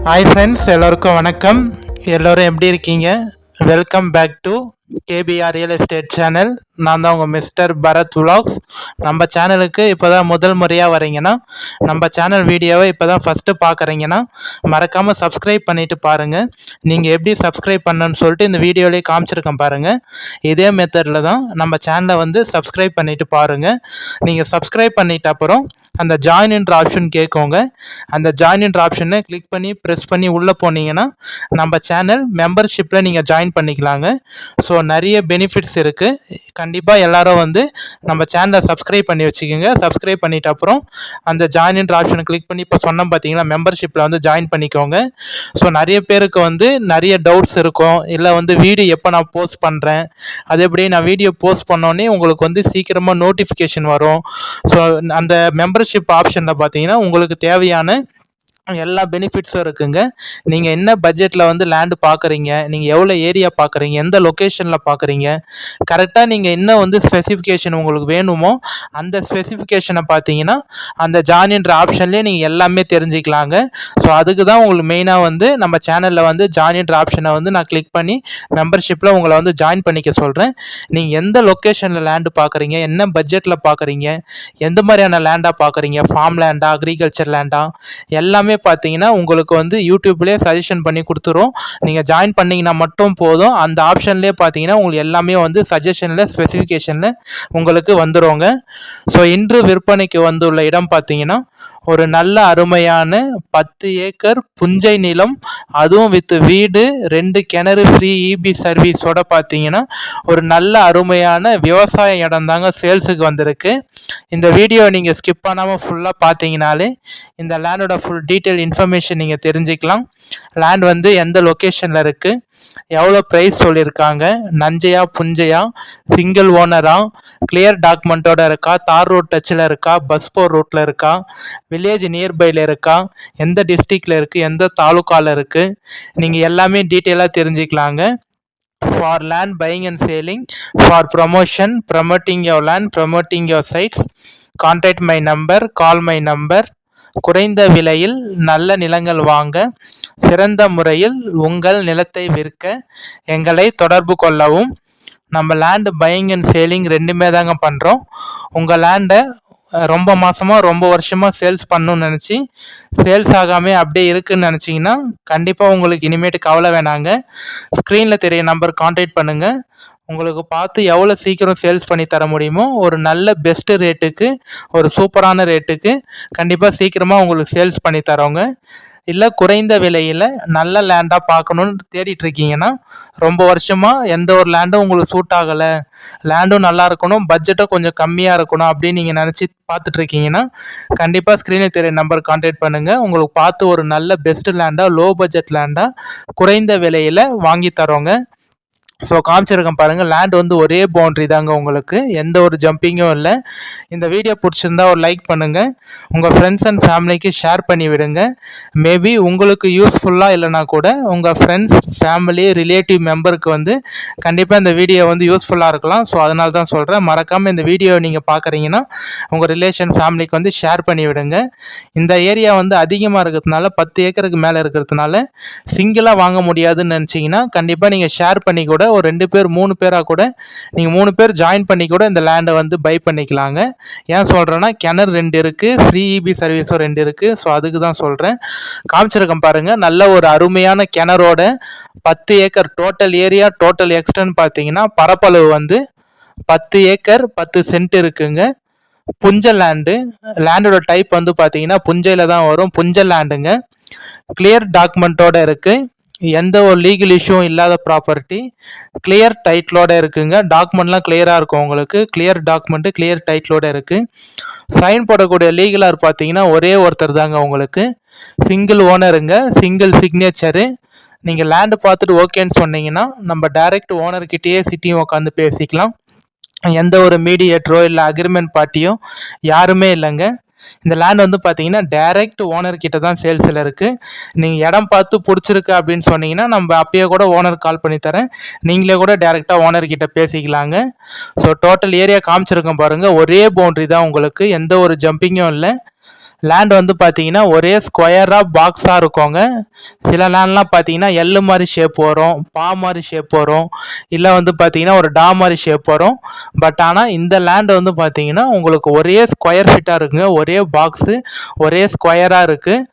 Hi friends, எல்லோருக்கும் வணக்கம். எல்லோரும் எப்படி இருக்கீங்க? Welcome back to KPR real estate channel. நான் தான் உங்கள் மிஸ்டர் பரத் விலாக்ஸ். நம்ம சேனலுக்கு இப்போ தான் முதல் முறையாக வரீங்கன்னா, நம்ம சேனல் வீடியோவை இப்போ தான் ஃபஸ்ட்டு பார்க்குறீங்கன்னா மறக்காமல் சப்ஸ்கிரைப் பண்ணிவிட்டு பாருங்கள். நீங்கள் எப்படி சப்ஸ்கிரைப் பண்ணணுன்னு சொல்லிட்டு இந்த வீடியோலேயே காமிச்சிருக்கேன் பாருங்கள். இதே மெத்தடில் தான் நம்ம சேனலை வந்து சப்ஸ்கிரைப் பண்ணிவிட்டு பாருங்கள். நீங்கள் சப்ஸ்கிரைப் பண்ணிட்ட அப்புறம் அந்த ஜாயின்ன்ற ஆப்ஷன் கேட்குங்க. அந்த ஜாயின்ன்ற ஆப்ஷனை கிளிக் பண்ணி ப்ரெஸ் பண்ணி உள்ளே போனீங்கன்னா நம்ம சேனல் மெம்பர்ஷிப்பில் நீங்கள் ஜாயின் பண்ணிக்கலாங்க. ஸோ நிறைய பெனிஃபிட்ஸ் இருக்குது. கண்டிப்பாக எல்லாரும் வந்து நம்ம சேனலை சப்ஸ்கிரைப் பண்ணி வச்சுக்கோங்க. சப்ஸ்கிரைப் பண்ணிட்ட அப்புறம் அந்த ஜாயின்ன்ற ஆப்ஷனை கிளிக் பண்ணி இப்போ சொன்னோம் பார்த்தீங்கன்னா மெம்பர்ஷிப்பில் வந்து ஜாயின் பண்ணிக்கோங்க. ஸோ நிறைய பேருக்கு வந்து நிறைய டவுட்ஸ் இருக்கும். இல்லை வந்து வீடியோ எப்போ நான் போஸ்ட் பண்ணுறேன், அது எப்படி நான் வீடியோ போஸ்ட் பண்ணோன்னே உங்களுக்கு வந்து சீக்கிரமாக நோட்டிஃபிகேஷன் வரும். ஸோ அந்த மெம்பர்ஷிப் ஆப்ஷனில் பார்த்தீங்கன்னா உங்களுக்கு தேவையான எல்லா பெனிஃபிட்ஸும் இருக்குங்க. நீங்கள் என்ன பட்ஜெட்டில் வந்து லேண்டு பார்க்குறீங்க, நீங்கள் எவ்வளோ ஏரியா பார்க்குறீங்க, எந்த லொக்கேஷனில் பார்க்குறீங்க, கரெக்டாக நீங்கள் என்ன வந்து ஸ்பெசிஃபிகேஷன் உங்களுக்கு வேணுமோ அந்த ஸ்பெசிஃபிகேஷனை பார்த்தீங்கன்னா அந்த ஜாயின்ன்ற ஆப்ஷன்லேயே நீங்கள் எல்லாமே தெரிஞ்சுக்கலாங்க. ஸோ அதுக்கு தான் உங்களுக்கு மெயினாக வந்து நம்ம சேனலில் வந்து ஜாயின்ன்ற ஆப்ஷனை வந்து நான் கிளிக் பண்ணி மெம்பர்ஷிப்பில் உங்களை வந்து ஜாயின் பண்ணிக்க சொல்கிறேன். நீங்கள் எந்த லொக்கேஷனில் லேண்டு பார்க்குறீங்க, என்ன பட்ஜெட்டில் பார்க்குறீங்க, எந்த மாதிரியான லேண்டாக பார்க்குறீங்க, ஃபார்ம் லேண்டா, அக்ரிகல்ச்சர் லேண்டா, எல்லாமே பார்த்தீங்கன்னா உங்களுக்கு வந்து யூடியூப்லேயே சஜஷன் பண்ணி கொடுத்துரும். நீங்கள் ஜாயின் பண்ணிங்கன்னா மட்டும் போதும். அந்த ஆப்ஷன்லேயே பார்த்தீங்கன்னா உங்களுக்கு எல்லாமே வந்து சஜஷனில் ஸ்பெசிஃபிகேஷனில் உங்களுக்கு வந்துடுங்க. ஸோ இன்று விற்பனைக்கு வந்துள்ள இடம் பார்த்தீங்கன்னா ஒரு நல்ல அருமையான 10 ஏக்கர் புஞ்சை நிலம், அதுவும் வித் வீடு, 2 கிணறு, ஃப்ரீ இபி சர்வீஸோட பார்த்தீங்கன்னா ஒரு நல்ல அருமையான விவசாய இடம் தாங்க சேல்ஸுக்கு வந்திருக்கு. இந்த வீடியோ நீங்கள் ஸ்கிப் பண்ணாமல் ஃபுல்லாக பார்த்தீங்கனாலே இந்த லேண்டோட ஃபுல் டீட்டெயில் இன்ஃபர்மேஷன் நீங்கள் தெரிஞ்சுக்கலாம். லேண்ட் வந்து எந்த லொக்கேஷனில் இருக்குது, எவ்வளோ ப்ரைஸ் சொல்லியிருக்காங்க, நஞ்சையா புஞ்சையா, சிங்கிள் ஓனரா, கிளியர் டாக்குமெண்ட்டோட இருக்கா, தார் ரோட் டச்சில் இருக்கா, பஸ் போர் ரூட்டில் இருக்கா, வில்லேஜ் நியர்பையில் இருக்கா, எந்த டிஸ்ட்ரிக்டில் இருக்குது, எந்த தாலுக்காவில் இருக்குது, நீங்கள் எல்லாமே டீட்டெயிலாக தெரிஞ்சுக்கலாங்க. For land buying and selling, for promotion, promoting your land, promoting your sites, contact my number, call my number. குறைந்த விலையில் நல்ல நிலங்கள் வாங்க, சிறந்த முறையில் உங்கள் நிலத்தை விற்க எங்களை தொடர்பு கொள்ளவும். நம்ம லேண்டு பையிங் அண்ட் சேலிங் ரெண்டுமே தாங்க பண்ணுறோம். உங்கள் லேண்டை ரொம்ப மாதமாக ரொம்ப வருஷமாக சேல்ஸ் பண்ணணும்னு நினச்சி சேல்ஸ் ஆகாமல் அப்படியே இருக்குதுன்னு நினச்சிங்கன்னா கண்டிப்பாக உங்களுக்கு இனிமேட்டு கவலை வேணாங்க. ஸ்க்ரீனில் தெரிய நம்பர் கான்டாக்ட் பண்ணுங்கள். உங்களுக்கு பார்த்து எவ்வளோ சீக்கிரம் சேல்ஸ் பண்ணி தர முடியுமோ ஒரு நல்ல பெஸ்ட்டு ரேட்டுக்கு, ஒரு சூப்பரான ரேட்டுக்கு கண்டிப்பாக சீக்கிரமாக உங்களுக்கு சேல்ஸ் பண்ணி தரோங்க. இல்லை குறைந்த விலையில் நல்ல லேண்டாக பார்க்கணுன்னு தேடிட்டுருக்கீங்கன்னா, ரொம்ப வருஷமாக எந்த ஒரு லேண்டும் உங்களுக்கு சூட் ஆகலை, லேண்டும் நல்லா இருக்கணும், பட்ஜெட்டும் கொஞ்சம் கம்மியாக இருக்கணும் அப்படின்னு நீங்கள் நினச்சி பார்த்துட்ருக்கீங்கன்னா கண்டிப்பாக ஸ்க்ரீனில் தெரிய நம்பர் கான்டாக்ட் பண்ணுங்கள். உங்களுக்கு பார்த்து ஒரு நல்ல பெஸ்ட்டு லேண்டாக, லோ பட்ஜெட் லேண்டாக குறைந்த விலையில் வாங்கி தரோங்க. ஸோ காமிச்சிருக்கேன் பாருங்கள். லேண்ட் வந்து ஒரே பவுண்ட்ரி தாங்க, உங்களுக்கு எந்த ஒரு ஜம்பிங்கும் இல்லை. இந்த வீடியோ பிடிச்சிருந்தா ஒரு லைக் பண்ணுங்கள், உங்கள் ஃப்ரெண்ட்ஸ் அண்ட் ஃபேமிலிக்கு ஷேர் பண்ணி விடுங்க. மேபி உங்களுக்கு யூஸ்ஃபுல்லாக இல்லைனா கூட உங்கள் ஃப்ரெண்ட்ஸ், ஃபேமிலி, ரிலேட்டிவ் மெம்பருக்கு வந்து கண்டிப்பாக இந்த வீடியோ வந்து யூஸ்ஃபுல்லாக இருக்கலாம். ஸோ அதனால தான் சொல்கிறேன், மறக்காமல் இந்த வீடியோ நீங்கள் பார்க்குறீங்கன்னா உங்கள் ரிலேஷன், ஃபேமிலிக்கு வந்து ஷேர் பண்ணி விடுங்க. இந்த ஏரியா வந்து அதிகமாக இருக்கிறதுனால, 10 ஏக்கருக்கு மேலே இருக்கிறதுனால சிங்கிளாக வாங்க முடியாதுன்னு நினச்சிங்கன்னா கண்டிப்பாக நீங்கள் ஷேர் பண்ணி கூட ஒரு 2 பேர் 3 பேராக கூட நீங்கள் 3 பேர் ஜாயின் பண்ணி கூட இந்த லேண்டை வந்து பை பண்ணிக்கலாங்க. ஏன் சொல்கிறேன்னா கிணறு 2 இருக்குது, ஃப்ரீ இபி சர்வீஸும் 2 இருக்குது. ஸோ அதுக்கு தான் சொல்கிறேன். காமிச்சிருக்கேன் பாருங்கள். நல்ல ஒரு அருமையான கிணறோட 10 acre total area, total extend பார்த்தீங்கன்னா பரப்பளவு வந்து 10 ஏக்கர் 10 சென்ட் இருக்குங்க. புஞ்ச லேண்டு, லேண்டோட டைப் வந்து பார்த்தீங்கன்னா புஞ்சையில் தான் வரும், புஞ்ச லேண்டுங்க. கிளியர் டாக்குமெண்ட்டோட இருக்குது, எந்த ஒரு லீகல் இஷ்யூவும் இல்லாத ப்ராப்பர்ட்டி, கிளியர் டைட்டிலோடு இருக்குங்க. டாக்குமெண்ட்லாம் கிளியராக இருக்கும் உங்களுக்கு, கிளியர் டாக்குமெண்ட்டு, கிளியர் டைட்டிலோடு இருக்குது. சைன் போடக்கூடிய லீகலாக பார்த்தீங்கன்னா ஒரே ஒருத்தர் தாங்க உங்களுக்கு, சிங்கிள் ஓனருங்க, சிங்கிள் சிக்னேச்சரு. நீங்கள் லேண்டு பார்த்துட்டு ஓகேன்னு சொன்னீங்கன்னா நம்ம டைரக்ட் ஓனர்கிட்டயே சிட்டியும் உட்காந்து பேசிக்கலாம். எந்த ஒரு மீடியேட்டரோ இல்லை அக்ரிமெண்ட் பார்ட்டியோ யாருமே இல்லைங்க. இந்த லேண்ட் வந்து பார்த்தீங்கன்னா டைரக்ட் ஓனர்கிட்ட தான் சேல்ஸில் இருக்குது. நீங்கள் இடம் பார்த்து பிடிச்சிருக்கு அப்படின்னு சொன்னீங்கன்னா நம்ம அப்பயே கூட ஓனர் கால் பண்ணி தரேன், நீங்களே கூட டைரெக்டாக ஓனர்கிட்ட பேசிக்கலாங்க. ஸோ டோட்டல் ஏரியா காமிச்சிருக்கேன் பாருங்கள், ஒரே பவுண்ட்ரி தான் உங்களுக்கு, எந்த ஒரு ஜம்பிங்கும் இல்லை. லேண்ட் வந்து பார்த்தீங்கன்னா ஒரே ஸ்கொயராக பாக்ஸாக இருக்குங்க. சில லேண்ட்லாம் பார்த்தீங்கன்னா எள்ளு மாதிரி ஷேப் வரும், பா மாதிரி ஷேப் வரும், இல்லை வந்து பார்த்தீங்கன்னா ஒரு டா மாதிரி ஷேப் வரும். பட் ஆனால் இந்த லேண்ட் வந்து பார்த்தீங்கன்னா உங்களுக்கு ஒரே ஸ்கொயர் ஃபிட்டாக இருக்குங்க. ஒரே பாக்ஸு ஒரே ஸ்கொயராக இருக்குது.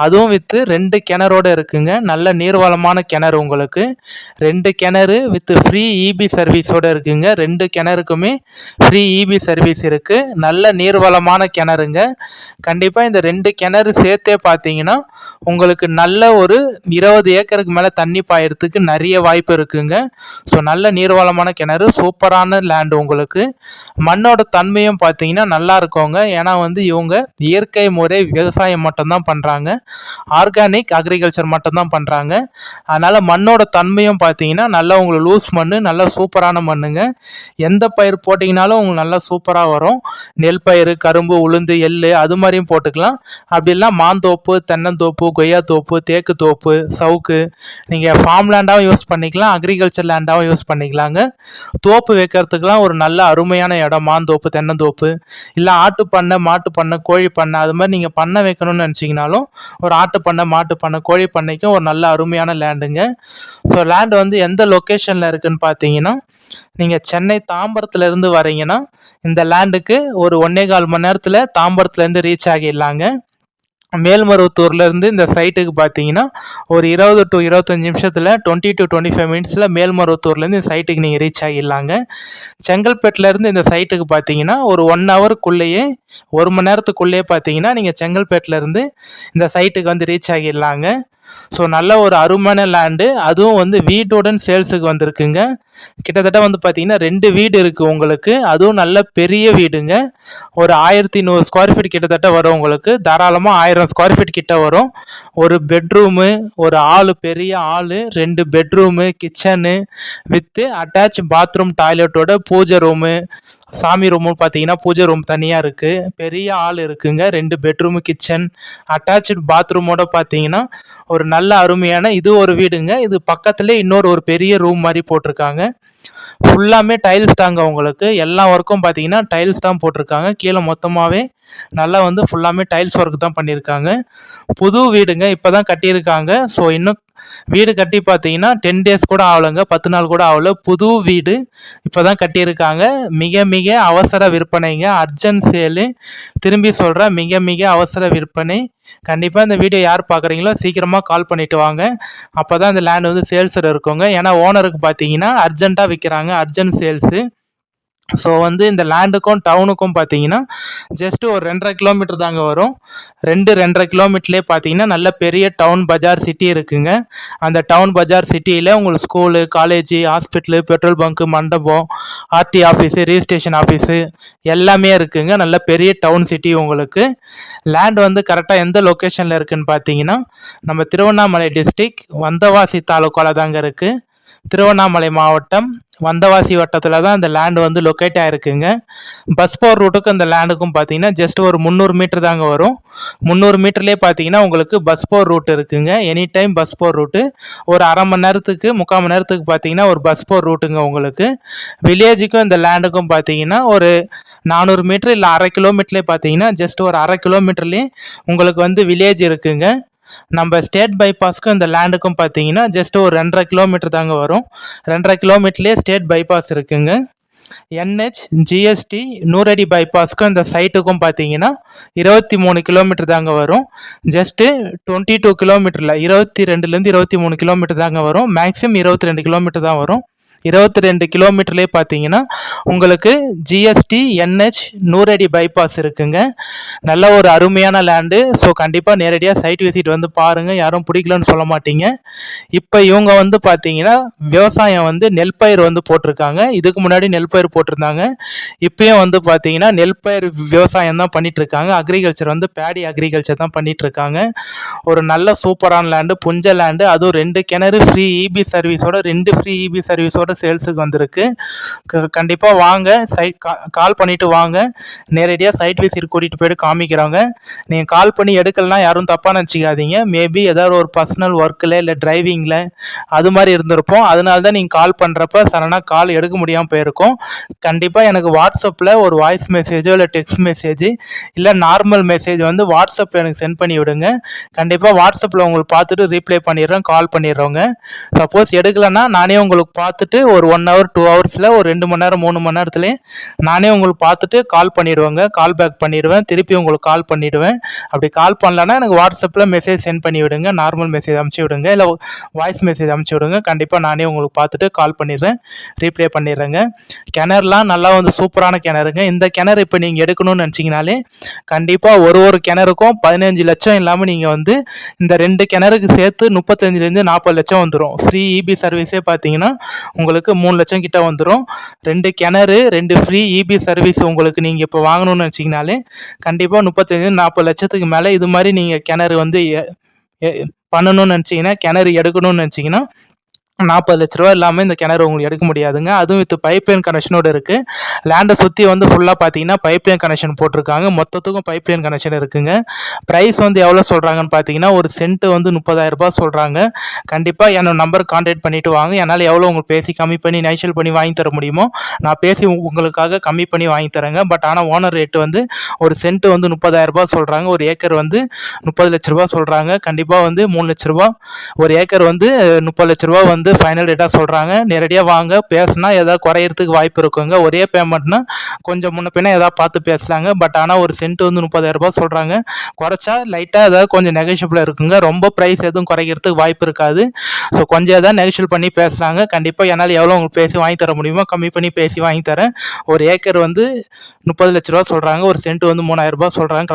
அதுவும் வித்து 2 கிணறோடு இருக்குங்க. நல்ல நீர்வளமான கிணறு உங்களுக்கு. 2 கிணறு வித் ஃப்ரீ இபி சர்வீஸோடு இருக்குங்க. 2 கிணறுக்குமே ஃப்ரீ இபி சர்வீஸ் இருக்குது. நல்ல நீர்வளமான கிணறுங்க. கண்டிப்பாக இந்த 2 கிணறு சேர்த்தே பார்த்தீங்கன்னா உங்களுக்கு நல்ல ஒரு 20 ஏக்கருக்கு மேலே தண்ணி பாயறதுக்கு நிறைய வாய்ப்பு இருக்குங்க. ஸோ நல்ல நீர்வளமான கிணறு, சூப்பரான லேண்டு உங்களுக்கு. மண்ணோட தன்மையும் பார்த்தீங்கன்னா நல்லா இருக்குங்க. ஏன்னா வந்து இவங்க இயற்கை முறை விவசாயம் மட்டும்தான் பண்ணுறாங்க, ஆர்கானிக் அக்ரிகல்ச்சர் மட்டும்தான் பண்ணுறாங்க. அதனால் மண்ணோட தன்மையும் பார்த்தீங்கன்னா நல்லா உங்களுக்கு லூஸ் மண், நல்லா சூப்பரான மண்ணுங்க. எந்த பயிர் போட்டிங்கனாலும் உங்களுக்கு நல்லா சூப்பராக வரும். நெல் பயிர், கரும்பு, உளுந்து, எள்ளு அது மாதிரியும் போட்டுக்கலாம். அப்படி இல்லைனா மாந்தோப்பு, தென்னந்தோப்பு, கொய்யா தோப்பு, தேக்கு தோப்பு, சவுக்கு, நீங்கள் ஃபார்ம் லேண்டாகவும் யூஸ் பண்ணிக்கலாம், அக்ரிகல்ச்சர் லேண்டாகவும் யூஸ் பண்ணிக்கலாங்க. தோப்பு வைக்கிறதுக்கெலாம் ஒரு நல்ல அருமையான இடம் மாந்தோப்பு, தென்னந்தோப்பு, இல்லை ஆட்டு பண்ணை, மாட்டு பண்ணை, கோழி பண்ணை அது மாதிரி நீங்கள் பண்ணை வைக்கணும்னு நினச்சிங்கனாலும் ஒரு ஆட்டு பண்ணை, மாட்டு பண்ணை, கோழி பண்ணைக்கும் ஒரு நல்ல அருமையான லேண்டுங்க. ஸோ லேண்டு வந்து எந்த லொக்கேஷனில் இருக்குதுன்னு பார்த்தீங்கன்னா, நீங்கள் சென்னை தாம்பரத்துலேருந்து வரீங்கன்னா இந்த லேண்டுக்கு ஒரு 1.25 மணி நேரத்தில் தாம்பரத்துலேருந்து ரீச் ஆகிடலாங்க. மேல்மருவத்தூர்லேருந்து இந்த சைட்டுக்கு பார்த்தீங்கன்னா ஒரு 20 to 25 நிமிஷத்தில் 20 to 25 மினிட்ஸில் மேல்மருவத்தூர்லேருந்து இந்த சைட்டுக்கு நீங்கள் ரீச் ஆகிடலாங்க. செங்கல்பேட்டிலேருந்து இந்த சைட்டுக்கு பார்த்தீங்கன்னா ஒரு 1 ஹவருக்குள்ளேயே, 1 மணி நேரத்துக்குள்ளேயே பார்த்தீங்கன்னா நீங்கள் செங்கல்பேட்டிலேருந்து இந்த சைட்டுக்கு வந்து ரீச் ஆகிடலாங்க. ஸோ நல்ல ஒரு அருமையான லேண்டு, அதுவும் வந்து வீட்டுடன் சேல்ஸுக்கு வந்திருக்குங்க. கிட்டத்தட்ட வந்து பார்த்தீங்கன்னா 2 வீடு இருக்குது உங்களுக்கு. அதுவும் நல்ல பெரிய வீடுங்க. ஒரு 1100 ஸ்கொயர் ஃபீட் கிட்டத்தட்ட வரும் உங்களுக்கு. தாராளமாக 1000 ஸ்கொயர் ஃபீட் கிட்ட வரும். ஒரு பெட்ரூமு, ஒரு பெரிய hall, 2 bedroom, kitchen with attach bathroom, டாய்லெட்டோட பூஜை ரூமு, சாமி ரூமும் பார்த்தீங்கன்னா பூஜை ரூம் தனியாக இருக்குது. பெரிய ஹால் இருக்குங்க. 2 பெட்ரூமு, கிச்சன், அட்டாச்சு பாத்ரூமோட பார்த்தீங்கன்னா ஒரு நல்ல அருமையான இது ஒரு வீடுங்க. இது பக்கத்துலேயே இன்னொரு ஒரு பெரிய ரூம் மாதிரி போட்டிருக்காங்க. ஃபுல்லாமே டைல்ஸ் தாங்க உங்களுக்கு. எல்லா ஒர்க்கும் பார்த்தீங்கன்னா டைல்ஸ் தான் போட்டிருக்காங்க. கீழே மொத்தமாகவே நல்லா வந்து ஃபுல்லாமே டைல்ஸ் ஒர்க் தான் பண்ணியிருக்காங்க. புது வீடுங்க, இப்போ தான் கட்டியிருக்காங்க. ஸோ இன்னும் வீடு கட்டி பார்த்தீங்கன்னா 10 டேஸ் கூட ஆகலைங்க, 10 நாள் கூட ஆகல. புது வீடு இப்போ தான் கட்டியிருக்காங்க. மிக மிக அவசர விற்பனைங்க, அர்ஜென்ட் சேலு. திரும்பி சொல்கிறேன், மிக மிக அவசர விற்பனை. கண்டிப்பாக இந்த வீடியோ யார் பார்க்குறீங்களோ சீக்கிரமாக கால் பண்ணிவிட்டு வாங்க. அப்போ தான் இந்த லேண்ட் வந்து சேல்ஸில் இருக்குங்க. ஏன்னா ஓனருக்கு பார்த்தீங்கன்னா அர்ஜென்ட்டாக விற்கிறாங்க, அர்ஜென்ட் சேல்ஸு. ஸோ வந்து இந்த லேண்டுக்கும் டவுனுக்கும் பார்த்தீங்கன்னா ஜஸ்ட்டு ஒரு 2.5 கிலோமீட்டர் தாங்க வரும். 2.5 கிலோமீட்டர்லேயே பார்த்தீங்கன்னா நல்ல பெரிய டவுன் பஜார் சிட்டி இருக்குங்க. அந்த டவுன் பஜார் சிட்டியில் உங்களுக்கு school, college, hospital, petrol bunk, மண்டபம், ஆர்டி ஆஃபீஸு, ரிஜிஸ்ட்ரேஷன் ஆஃபீஸு எல்லாமே இருக்குங்க. நல்ல பெரிய டவுன் சிட்டி உங்களுக்கு. லேண்ட் வந்து கரெக்டாக எந்த லொக்கேஷனில் இருக்குதுன்னு பார்த்தீங்கன்னா நம்ம திருவண்ணாமலை டிஸ்ட்ரிக் வந்தவாசி தாலுக்காவில் தாங்க இருக்குது. திருவண்ணாமலை மாவட்டம் வந்தவாசி வட்டத்தில் தான் அந்த லேண்டு வந்து லொக்கேட் ஆகிருக்குங்க. பஸ் போகிற ரூட்டுக்கு அந்த லேண்டுக்கும் பார்த்தீங்கன்னா ஜஸ்ட் ஒரு 300 மீட்டர் தாங்க வரும். 300 மீட்டர்லேயே பார்த்தீங்கன்னா உங்களுக்கு பஸ் போகிற ரூட் இருக்குங்க. எனி டைம் பஸ் போகிற ரூட்டு. ஒரு அரை மணி நேரத்துக்கு, 3/4 மணி நேரத்துக்கு பார்த்தீங்கன்னா ஒரு பஸ் போகிற ரூட்டுங்க உங்களுக்கு. வில்லேஜுக்கும் இந்த லேண்டுக்கும் பார்த்தீங்கன்னா ஒரு 400 மீட்டர் இல்லை 1/2 கிலோமீட்டர்லேயே பார்த்தீங்கன்னா ஜஸ்ட் ஒரு 1/2 கிலோமீட்டர்லேயே உங்களுக்கு வந்து வில்லேஜ் இருக்குங்க. நம்ம ஸ்டேட் பைபாஸ்க்கும் இந்த லேண்டுக்கும் பார்த்தீங்கன்னா ஜஸ்ட் ஒரு 2.5 கிலோமீட்டர் தாங்க வரும். 2.5 கிலோமீட்டர்லேயே ஸ்டேட் பைபாஸ் இருக்குங்க. NH GST 100 அடி பைபாஸ்க்கும் இந்த சைட்டுக்கும் பார்த்தீங்கன்னா 23 கிலோமீட்டர் தாங்க வரும். ஜஸ்ட்டு 22 கிலோமீட்டரில் 22லேருந்து 23 கிலோமீட்டர் தாங்க வரும். மேக்ஸிமம் 22 கிலோமீட்டர் தான் வரும். 22 கிலோமீட்டர்லேயே பார்த்தீங்கன்னா உங்களுக்கு GST NH 100 அடி பைபாஸ் இருக்குங்க. நல்ல ஒரு அருமையான லேண்டு. ஸோ கண்டிப்பாக நேரடியாக சைட் விசிட் வந்து பாருங்கள், யாரும் பிடிக்கலன்னு சொல்ல மாட்டீங்க. இப்போ இவங்க வந்து பார்த்தீங்கன்னா விவசாயம் வந்து நெல் பயிர் வந்து போட்டிருக்காங்க. இதுக்கு முன்னாடி நெல் பயிர் போட்டிருந்தாங்க. இப்போயும் வந்து பார்த்தீங்கன்னா நெல் பயிர் விவசாயம் தான் பண்ணிகிட்ருக்காங்க. அக்ரிகல்ச்சர் வந்து பேடி அக்ரிகல்ச்சர் தான் பண்ணிகிட்ருக்காங்க. ஒரு நல்ல சூப்பரான லேண்டு, புஞ்ச லேண்டு. அதுவும் 2 கிணறு ஃப்ரீ இபி சர்வீஸோட 2 ஃப்ரீ இபி சர்வீஸோட சேல்ஸுக்கு வந்திருக்கு. கண்டிப்பாக வாங்க, சைட் கால் பண்ணிவிட்டு வாங்க, நேரடியாக சைட் விசிட் கூட்டிகிட்டு போய்ட்டு காமிக்கிறோங்க. நீங்கள் கால் பண்ணி எடுக்கலைன்னா யாரும் தப்பாக நினச்சிக்காதீங்க. மேபி ஏதாவது ஒரு பர்சனல் ஒர்க்கில் இல்லை டிரைவிங்கில் அது மாதிரி இருந்திருப்போம். அதனால தான் நீங்கள் கால் பண்ணுறப்ப சடனாக கால் எடுக்க முடியாமல் போயிருக்கும். கண்டிப்பாக எனக்கு வாட்ஸ்அப்பில் ஒரு வாய்ஸ் மெசேஜோ இல்லை டெக்ஸ்ட் மெசேஜ் இல்லை நார்மல் மெசேஜ் வந்து வாட்ஸ்அப்பில் எனக்கு சென்ட் பண்ணி விடுங்க. கண்டிப்பாக வாட்ஸ்அப்பில் உங்களுக்கு பார்த்துட்டு ரீப்ளை பண்ணிடுறேன், கால் பண்ணிடுறோங்க. சப்போஸ் எடுக்கலைன்னா நானே உங்களுக்கு பார்த்துட்டு ஒரு 1 hour 2 ஹவர்ஸில் ஒரு 2 மணி நேரம் 3 மணி நேரத்துலேயே நானே உங்களுக்கு பார்த்துட்டு கால் பண்ணிவிடுவேங்க. கால் பேக் பண்ணிவிடுவேன், திருப்பி உங்களுக்கு கால் பண்ணிவிடுவேன். அப்படி கால் பண்ணலன்னா எனக்கு வாட்ஸ்அப்பில் மெசேஜ் சென்ட் பண்ணி விடுங்க, நார்மல் மெசேஜ் அனுப்பிச்சி விடுங்க, இல்லை வாய்ஸ் மெசேஜ் அனுப்பிச்சி விடுங்க. கண்டிப்பாக நானே உங்களுக்கு பார்த்துட்டு கால் பண்ணிடுறேன், ரீப்ளே பண்ணிடுறேங்க. கிணறுலாம் நல்லா வந்து சூப்பரான கிணறுங்க. இந்த கிணறு இப்போ நீங்கள் எடுக்கணும்னு நினச்சிங்கனாலே கண்டிப்பாக ஒரு கிணறுக்கும் 15 லட்சம் இல்லாமல் நீங்கள் வந்து இந்த 2 கிணறுக்கு சேர்த்து 35லேருந்து 40 லட்சம் வந்துடும். ஃப்ரீ இபி சர்வீஸே பார்த்தீங்கன்னா உங்களுக்கு 3 லட்சம் கிட்ட வந்துடும். 2 கிணறு 2 ஃப்ரீ இபி சர்வீஸ் உங்களுக்கு நீங்கள் இப்போ வாங்கணும்னு வச்சிங்கனாலே கண்டிப்பாக 35-40 லட்சத்துக்கு மேலே இது மாதிரி நீங்கள் கிணறு வந்து பண்ணணும்னு நினச்சிங்கன்னா, கிணறு எடுக்கணும்னு நினச்சிங்கன்னா 40 லட்ச ரூபா இல்லாமல் இந்த கிணறு உங்களுக்கு எடுக்க முடியாதுங்க. அதுவும் வித் பைப்லைன் கனெக்ஷனோடு இருக்குது. லேண்டை சுற்றி வந்து ஃபுல்லாக பார்த்தீங்கன்னா பைப்லைன் கனெக்ஷன் போட்டிருக்காங்க. மொத்தத்துக்கும் பைப்லைன் கனெக்ஷன் இருக்குங்க. ப்ரைஸ் வந்து எவ்வளோ சொல்கிறாங்கன்னு பார்த்தீங்கன்னா ஒரு சென்ட்டு வந்து 30,000 ரூபாய் சொல்கிறாங்க. கண்டிப்பாக என்னோட நம்பர் கான்டாக்ட் பண்ணிவிட்டு வாங்க. என்னால் எவ்வளோ உங்களுக்கு பேசி கம்மி பண்ணி நைஷல் பண்ணி வாங்கி தர முடியுமோ நான் பேசி உங்களுக்காக கம்மி பண்ணி வாங்கி தரேங்க. பட் ஆனால் ஓனர் ரேட்டு வந்து ஒரு சென்ட்டு வந்து 30,000 ரூபாய் சொல்கிறாங்க. ஒரு ஏக்கர் வந்து 30 லட்ச ரூபா சொல்கிறாங்க. கண்டிப்பாக வந்து 3 லட்ச ரூபா, ஒரு ஏக்கர் வந்து 30 லட்ச ரூபா வந்து ஃபைனல் ரேட்டாக சொல்கிறாங்க. நேரடியாக வாங்க, பேசுனா ஏதாவது குறையிறதுக்கு வாய்ப்பு இருக்குங்க. ஒரே பேமெண்ட்னா கொஞ்சம் முன்ன பின்ன ஏதாவது பார்த்து பேசலாங்க. பட் ஆனால் ஒரு சென்ட் வந்து 30,000 ரூபாய் சொல்கிறாங்க. குறைச்சா லைட்டாக ஏதாவது கொஞ்சம் நெகோஷியபிளாக இருக்குங்க. ரொம்ப ப்ரைஸ் எதுவும் குறைக்கிறதுக்கு வாய்ப்பு இருக்காது. ஸோ கொஞ்சம் ஏதாவது நெகோஷியல் பண்ணி பேசுகிறாங்க. கண்டிப்பாக என்னால் எவ்வளோ உங்களுக்கு பேசி வாங்கி தர முடியுமோ கம்மி பண்ணி பேசி வாங்கி தரேன். ஒரு ஏக்கர் வந்து 30 லட்ச ரூபா சொல்கிறாங்க. ஒரு சென்ட் வந்து 3,000 ரூபாய் சொல்கிறாங்க.